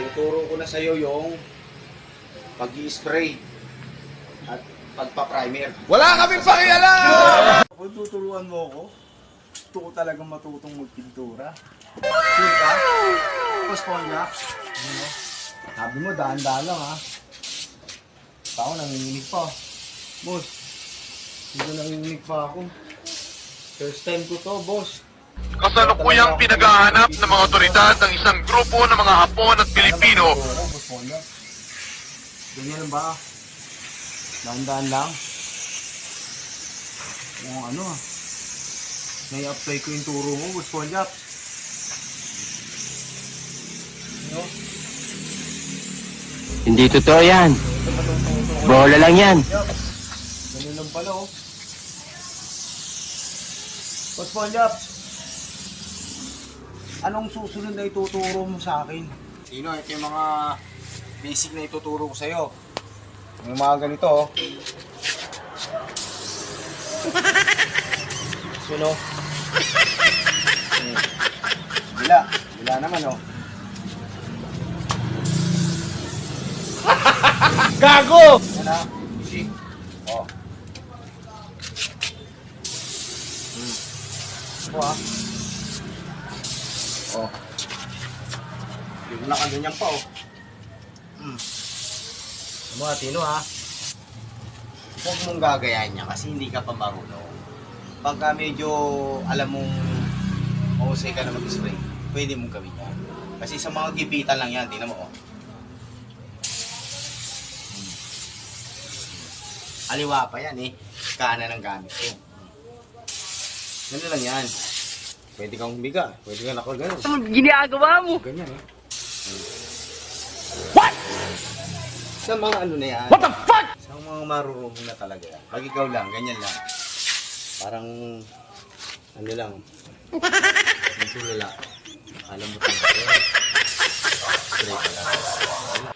Tuturo ko na sa'yo yung pag-i-spray at pagpa-primer. Wala kaming pakialam! Kung tuturuan mo ako, gusto ko talagang matutong magpintura. Sure ka? Tapos po niya. Sabi mo, daan-daan lang ha. Ako nanginginig pa. Boss, hindi nanginginig pa ako. First time ko to, boss. Kasalukuyang pinaghahanap ng mga otoridad ng isang grupo ng mga Hapon at Pilipino. Boss Ponyo. Ganyan lang ba? Daan-daan lang. Kung ano ha. Nai-apply ko yung turo mo, Boss Ponyo. Ano? Hindi totoo yan. Bola lang yan. Ganyan lang pala oh. Boss Ponyo. Anong susunod na ituturo mo sa akin? Sino? Ito yung mga basic na ituturo ko sa'yo. Yung mga ganito, oh. Sino? Bila naman, oh. Gago! Yan, ha? Easy. Oh. Ito, ha? Oh. Hindi mo nakaganyan pa, oh. Mga Tino, ha? Huwag mong gagayahin niya kasi hindi ka pa marunong. Pagka medyo alam mong mahusay ka na mag-spray, pwede mong gawin yan. Kasi sa mga gipitan lang yan, tingnan mo, oh. Aliwa pa yan, eh. Kanan ang gamit ko. Ganun lang yan. Pwede kang humiga, pwede kang nakagano. Ano ginagawa mo? Ganyan, eh. What? Sa mga ano na yan. What the fuck? Sa mga marunong na talaga yan. Pag ikaw lang, ganyan lang. Parang, ano lang. Hindi tulala. Alam mo talaga. Straight ka lang.